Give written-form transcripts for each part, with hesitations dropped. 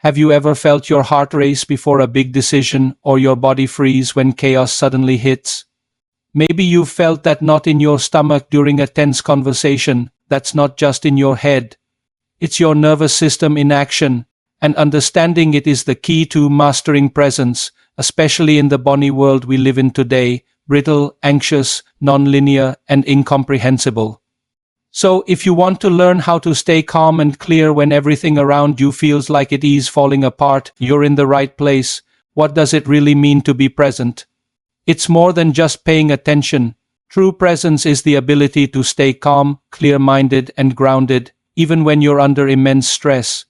Have you ever felt your heart race before a big decision or your body freeze when chaos suddenly hits? Maybe you've felt that knot in your stomach during a tense conversation. That's not just in your head. It's your nervous system in action, and understanding it is the key to mastering presence, especially in the BANI world we live in today, brittle, anxious, non-linear, and incomprehensible. So, if you want to learn how to stay calm and clear when everything around you feels like it is falling apart, you're in the right place. What does it really mean to be present? It's more than just paying attention. True presence is the ability to stay calm, clear-minded, and grounded, even when you're under immense stress.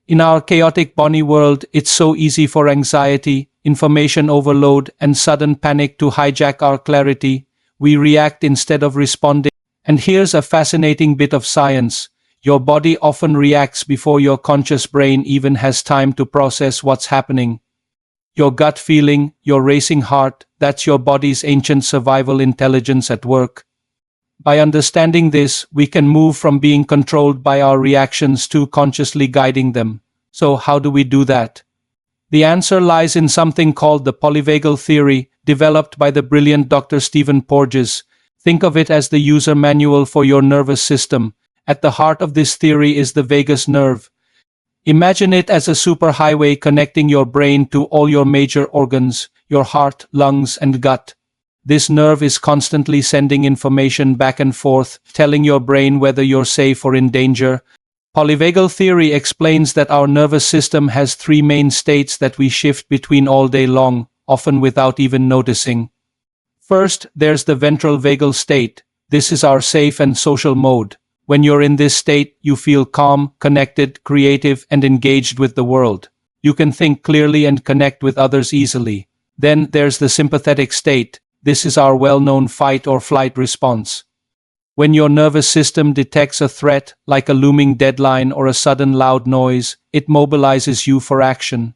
In our chaotic BANI world, it's so easy for anxiety, information overload, and sudden panic to hijack our clarity. We react instead of responding. And here's a fascinating bit of science. Your body often reacts before your conscious brain even has time to process what's happening. Your gut feeling, your racing heart, that's your body's ancient survival intelligence at work. By understanding this, we can move from being controlled by our reactions to consciously guiding them. So how do we do that? The answer lies in something called the Polyvagal Theory, developed by the brilliant Dr. Stephen Porges. Think of it as the user manual for your nervous system. At the heart of this theory is the vagus nerve. Imagine it as a superhighway connecting your brain to all your major organs, your heart, lungs, and gut. This nerve is constantly sending information back and forth, telling your brain whether you're safe or in danger. Polyvagal theory explains that our nervous system has three main states that we shift between all day long, often without even noticing. First, there's the ventral vagal state. This is our safe and social mode. When you're in this state, you feel calm, connected, creative, and engaged with the world. You can think clearly and connect with others easily. Then there's the sympathetic state. This is our well-known fight or flight response. When your nervous system detects a threat, like a looming deadline or a sudden loud noise, it mobilizes you for action.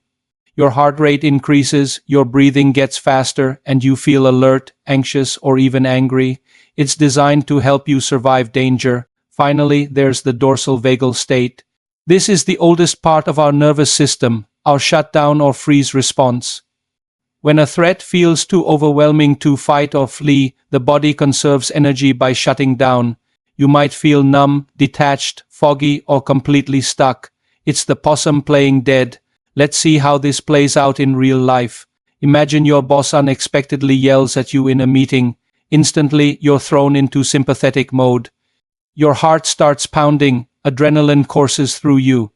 Your heart rate increases, your breathing gets faster, and you feel alert, anxious, or even angry. It's designed to help you survive danger. Finally, there's the dorsal vagal state. This is the oldest part of our nervous system, our shutdown or freeze response. When a threat feels too overwhelming to fight or flee, the body conserves energy by shutting down. You might feel numb, detached, foggy, or completely stuck. It's the possum playing dead. Let's see how this plays out in real life. Imagine your boss unexpectedly yells at you in a meeting. Instantly, you're thrown into sympathetic mode. Your heart starts pounding, adrenaline courses through you.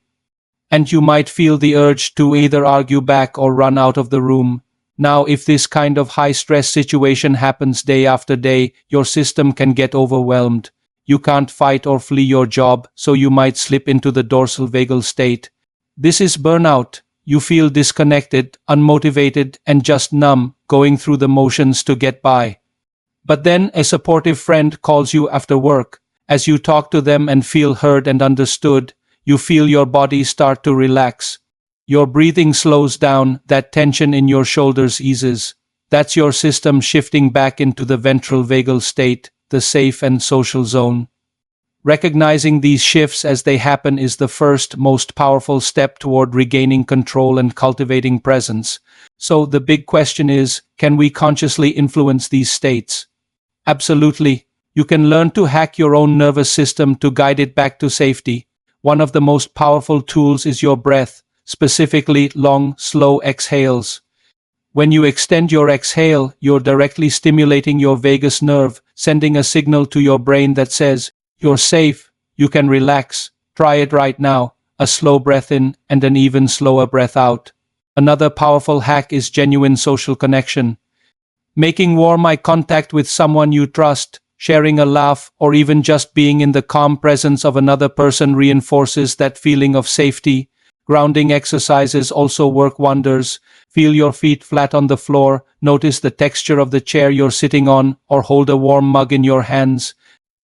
And you might feel the urge to either argue back or run out of the room. Now, if this kind of high-stress situation happens day after day, your system can get overwhelmed. You can't fight or flee your job, so you might slip into the dorsal vagal state. This is burnout. You feel disconnected, unmotivated, and just numb, going through the motions to get by. But then a supportive friend calls you after work. As you talk to them and feel heard and understood, you feel your body start to relax. Your breathing slows down, that tension in your shoulders eases. That's your system shifting back into the ventral vagal state, the safe and social zone. Recognizing these shifts as they happen is the first, most powerful step toward regaining control and cultivating presence. So the big question is, can we consciously influence these states? Absolutely. You can learn to hack your own nervous system to guide it back to safety. One of the most powerful tools is your breath, specifically long, slow exhales. When you extend your exhale, you're directly stimulating your vagus nerve, sending a signal to your brain that says, "You're safe, you can relax, try it right now." A slow breath in and an even slower breath out. Another powerful hack is genuine social connection. Making warm eye contact with someone you trust, sharing a laugh, or even just being in the calm presence of another person reinforces that feeling of safety. Grounding exercises also work wonders. Feel your feet flat on the floor, notice the texture of the chair you're sitting on, or hold a warm mug in your hands.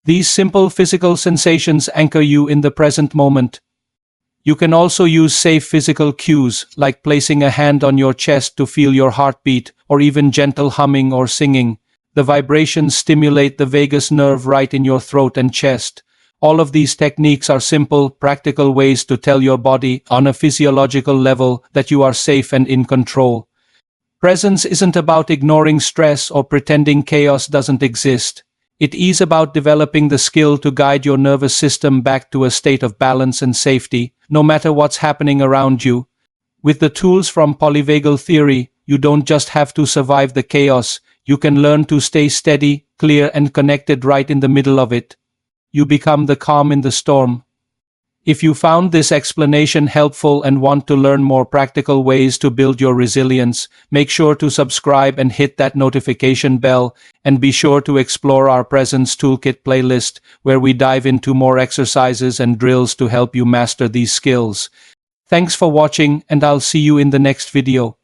These simple physical sensations anchor you in the present moment. You can also use safe physical cues, like placing a hand on your chest to feel your heartbeat, or even gentle humming or singing. The vibrations stimulate the vagus nerve right in your throat and chest. All of these techniques are simple, practical ways to tell your body, on a physiological level, that you are safe and in control. Presence isn't about ignoring stress or pretending chaos doesn't exist. It is about developing the skill to guide your nervous system back to a state of balance and safety, no matter what's happening around you. With the tools from Polyvagal Theory, you don't just have to survive the chaos, you can learn to stay steady, clear and connected right in the middle of it. You become the calm in the storm. If you found this explanation helpful and want to learn more practical ways to build your resilience, make sure to subscribe and hit that notification bell, and be sure to explore our Presence Toolkit playlist, where we dive into more exercises and drills to help you master these skills. Thanks for watching, and I'll see you in the next video.